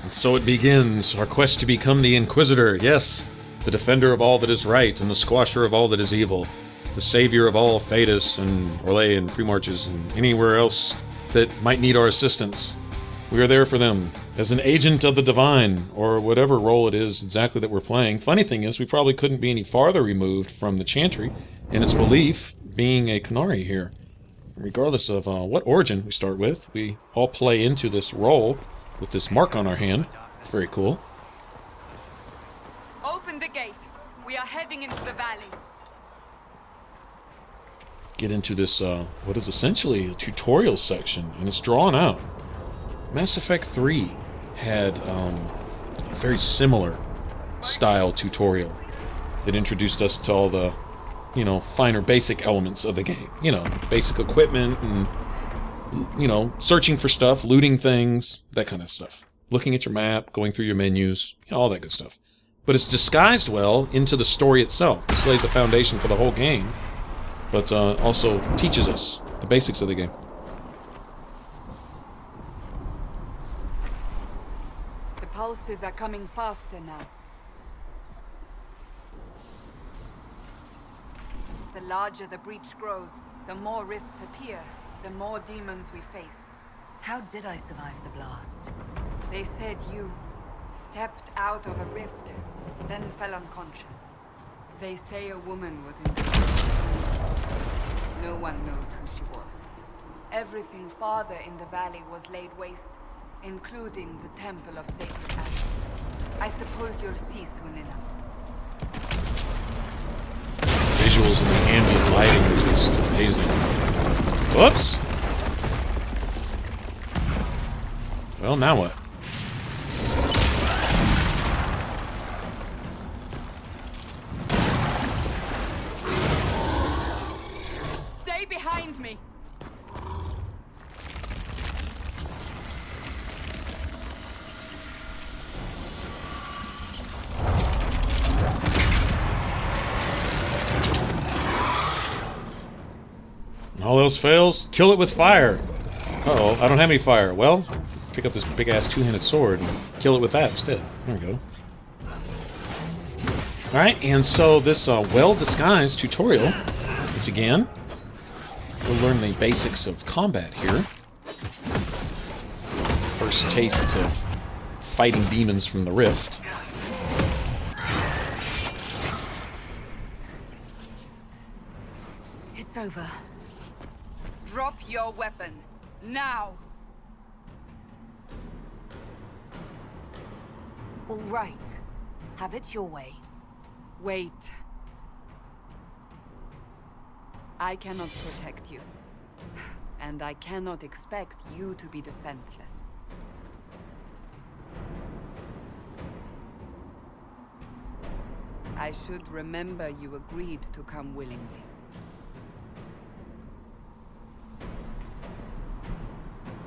And so it begins, our quest to become the Inquisitor, yes, the defender of all that is right and the squasher of all that is evil, the savior of all Thedas and Orlais and Freemarches and anywhere else that might need our assistance. We are there for them, as an agent of the divine, or whatever role it is exactly that we're playing. Funny thing is, we probably couldn't be any farther removed from the Chantry and its belief being a Qunari here. Regardless of what origin we start with, we all play into this role with this mark on our hand. It's very cool. Open the gate. We are heading into the valley. Get into this, what is essentially a tutorial section, and it's drawn out. Mass Effect 3 had a very similar style tutorial. It introduced us to all the, you know, finer basic elements of the game. You know, basic equipment and, you know, searching for stuff, looting things, that kind of stuff. Looking at your map, going through your menus, you know, all that good stuff. But it's disguised well into the story itself. This lays the foundation for the whole game, but also teaches us the basics of the game. The pulses are coming faster now. The larger the breach grows, the more rifts appear, the more demons we face. How did I survive the blast? They said you stepped out of a rift, then fell unconscious. They say a woman was in the rift. No one knows who she was. Everything farther in the valley was laid waste, including the Temple of Sacred Ashes. I suppose you'll see soon enough. Visuals and the ambient lighting are just amazing. Whoops! Well, now what? Stay behind me! All else fails, kill it with fire. Uh-oh, I don't have any fire. Well, pick up this big-ass two-handed sword and kill it with that instead. There we go. Alright, and so this well-disguised tutorial, once again, we'll learn the basics of combat here. First tastes of fighting demons from the Rift. It's over. Drop your weapon. Now! All right. Have it your way. Wait. I cannot protect you. And I cannot expect you to be defenseless. I should remember you agreed to come willingly.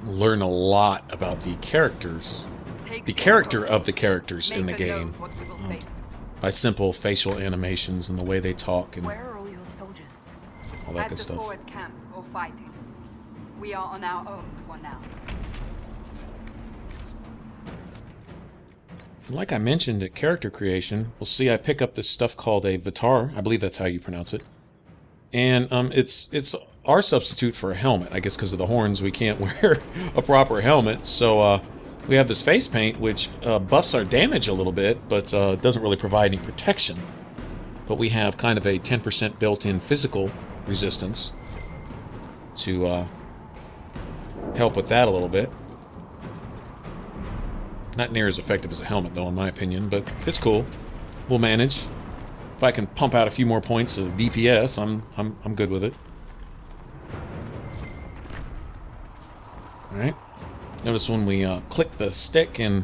Learn a lot about the characters, the character of the characters in the game, by simple facial animations and the way they talk and Where are all your soldiers? all that At good the stuff. forward camp or fighting. We are on our own for now. Like I mentioned at character creation, we'll see I pick up this stuff called a Vitar. I believe that's how you pronounce it. And it's our substitute for a helmet. I guess because of the horns we can't wear a proper helmet. So we have this face paint which buffs our damage a little bit, but doesn't really provide any protection. But we have kind of a 10% built-in physical resistance to help with that a little bit. Not near as effective as a helmet, though, in my opinion, but it's cool. We'll manage. If I can pump out a few more points of DPS, I'm good with it. All right. Notice when we click the stick and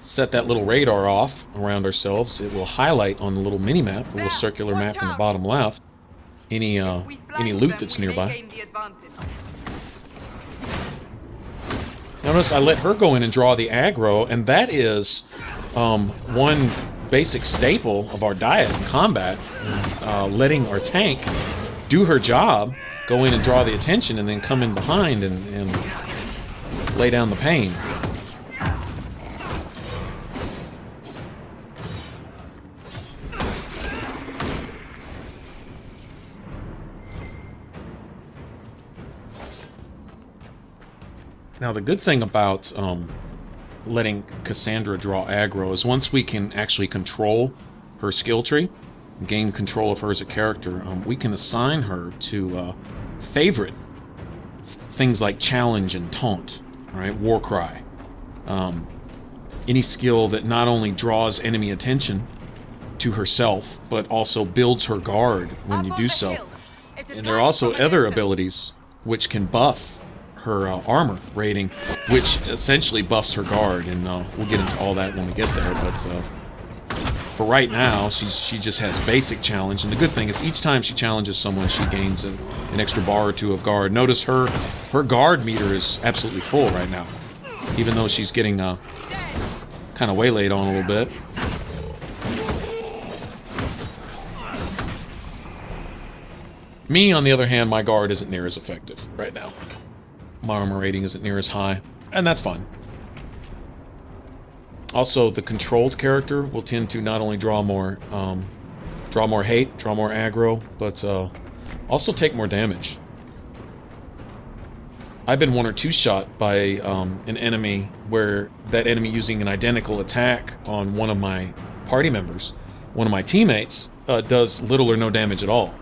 set that little radar off around ourselves, it will highlight on the little mini-map, a little circular map in the bottom left, any loot that's nearby. Notice I let her go in and draw the aggro, and that is one basic staple of our diet in combat, letting our tank do her job, go in and draw the attention, and then come in behind and lay down the pain. Now, the good thing about letting Cassandra draw aggro is once we can actually control her skill tree, gain control of her as a character, we can assign her to favorite things like challenge and taunt, right? War cry. Any skill that not only draws enemy attention to herself, but also builds her guard when you do so. And there are also other abilities which can buff her armor rating, which essentially buffs her guard, and we'll get into all that when we get there. But for right now, she just has basic challenge, and the good thing is each time she challenges someone, she gains an extra bar or two of guard. Notice her guard meter is absolutely full right now, even though she's getting kind of waylaid on a little bit. Me, on the other hand, my guard isn't near as effective right now. My armor rating isn't near as high, and that's fine. Also, the controlled character will tend to not only draw more hate, draw more aggro, but also take more damage. I've been one or two shot by an enemy where that enemy using an identical attack on one of my party members, one of my teammates, does little or no damage at all.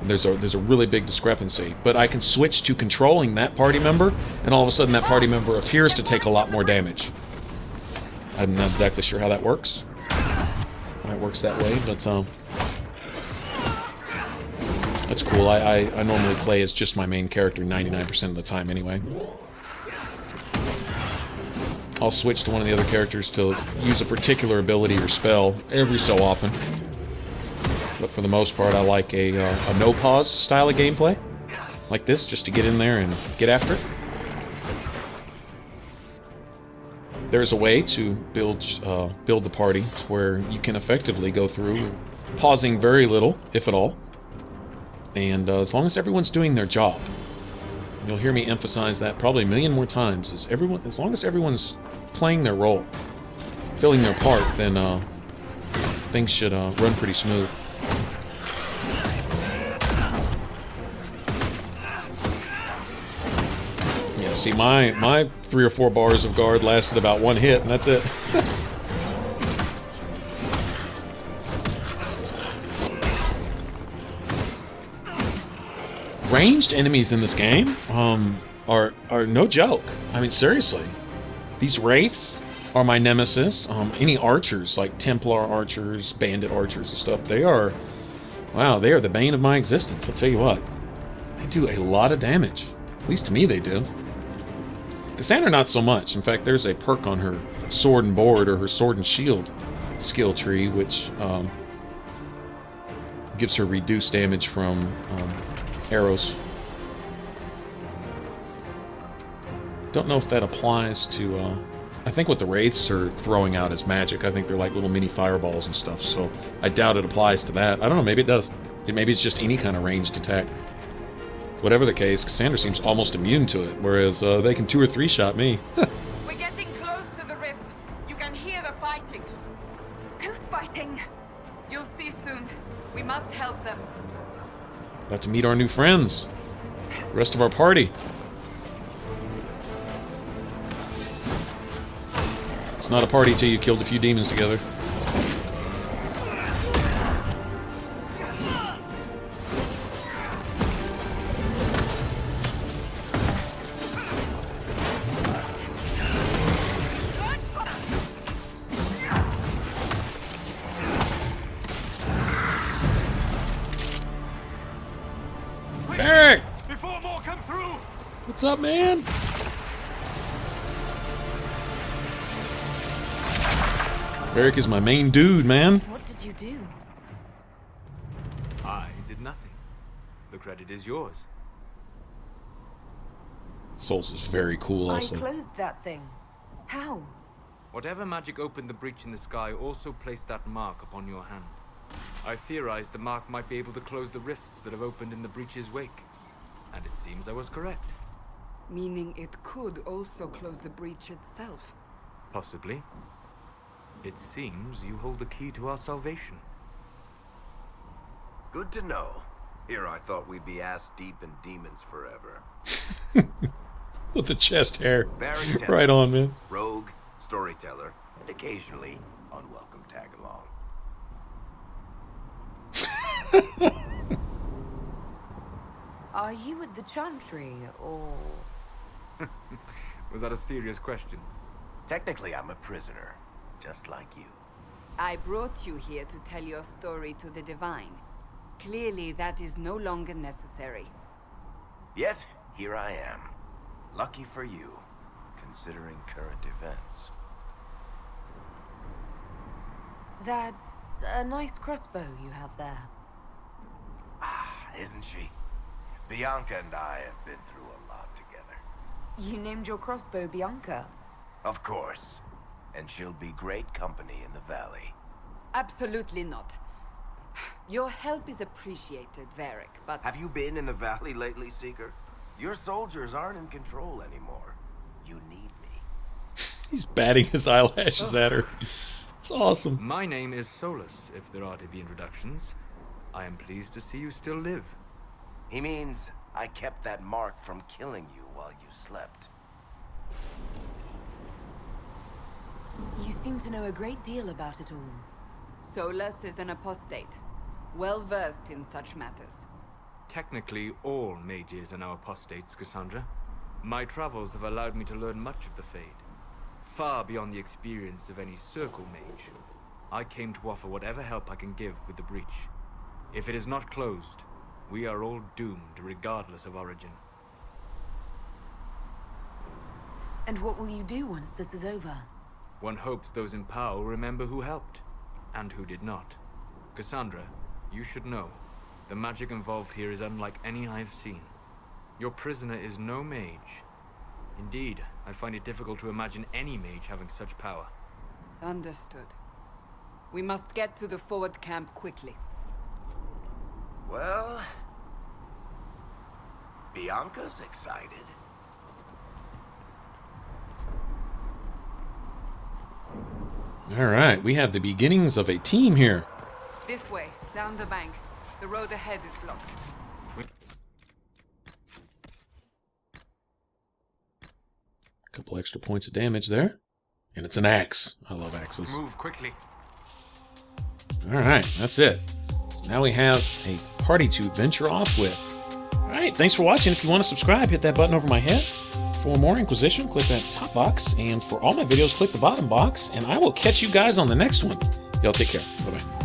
There's a really big discrepancy, but I can switch to controlling that party member, and all of a sudden that party member appears to take a lot more damage. I'm not exactly sure how that works. Why it works that way, but that's cool. I normally play as just my main character 99% of the time anyway. I'll switch to one of the other characters to use a particular ability or spell every so often. But for the most part, I like a no-pause style of gameplay, like this, just to get in there and get after it. There's a way to build the party where you can effectively go through, pausing very little, if at all, and as long as everyone's doing their job. You'll hear me emphasize that probably a million more times. As long as everyone's playing their role, filling their part, then things should run pretty smooth. See, my 3 or 4 bars of guard lasted about 1 hit, and that's it. Ranged enemies in this game are no joke. I mean, seriously. These wraiths are my nemesis. Any archers, like Templar archers, bandit archers and stuff, they are the bane of my existence, I'll tell you what. They do a lot of damage. At least to me they do. Cassandra, not so much. In fact, there's a perk on her sword and board, or her sword and shield skill tree, which gives her reduced damage from arrows. Don't know if that applies to... I think what the wraiths are throwing out is magic. I think they're like little mini fireballs and stuff, so I doubt it applies to that. I don't know, maybe it does. Maybe it's just any kind of ranged attack. Whatever the case, Cassandra seems almost immune to it, whereas they can 2 or 3 shot me. We're getting close to the rift. You can hear the fighting. Who's fighting? You'll see soon. We must help them. About to meet our new friends. The rest of our party. It's not a party till you killed a few demons together. Varric! Before more come through! What's up, man? Varric is my main dude, man. What did you do? I did nothing. The credit is yours. Souls is very cool also. I closed that thing. How? Whatever magic opened the breach in the sky also placed that mark upon your hand. I theorized the mark might be able to close the rifts that have opened in the breach's wake. And it seems I was correct. Meaning it could also close the breach itself. Possibly. It seems you hold the key to our salvation. Good to know. Here I thought we'd be ass deep in demons forever. With the chest hair. Varric Right on, man. rogue, storyteller, and occasionally unwelcome tag along. Are you with the Chantry, or... Was that a serious question? Technically, I'm a prisoner, just like you. I brought you here to tell your story to the Divine. Clearly, that is no longer necessary. Yet, here I am. Lucky for you, considering current events. That's a nice crossbow you have there. Ah, isn't she? Bianca and I have been through a lot together. You named your crossbow Bianca. Of course. And she'll be great company in the valley. Absolutely not. Your help is appreciated, Varric, but... Have you been in the valley lately, Seeker? Your soldiers aren't in control anymore. You need me. He's batting his eyelashes at her. It's awesome. My name is Solus, if there are to be introductions. I am pleased to see you still live. He means I kept that mark from killing you while you slept. You seem to know a great deal about it all. Solus is an apostate, well-versed in such matters. Technically, all mages are now apostates, Cassandra. My travels have allowed me to learn much of the Fade. Far beyond the experience of any circle mage. I came to offer whatever help I can give with the breach. If it is not closed, we are all doomed regardless of origin. And what will you do once this is over? One hopes those in power will remember who helped, and who did not. Cassandra, you should know, the magic involved here is unlike any I've seen. Your prisoner is no mage. Indeed, I find it difficult to imagine any mage having such power. Understood. We must get to the forward camp quickly. Well... Bianca's excited. All right, we have the beginnings of a team here. This way, down the bank. The road ahead is blocked. A couple extra points of damage there. And it's an axe. I love axes. Move quickly. All right, that's it. So now we have a party to venture off with. All right, thanks for watching. If you want to subscribe, hit that button over my head. For more Inquisition, click that top box. And for all my videos, click the bottom box. And I will catch you guys on the next one. Y'all take care. Bye-bye.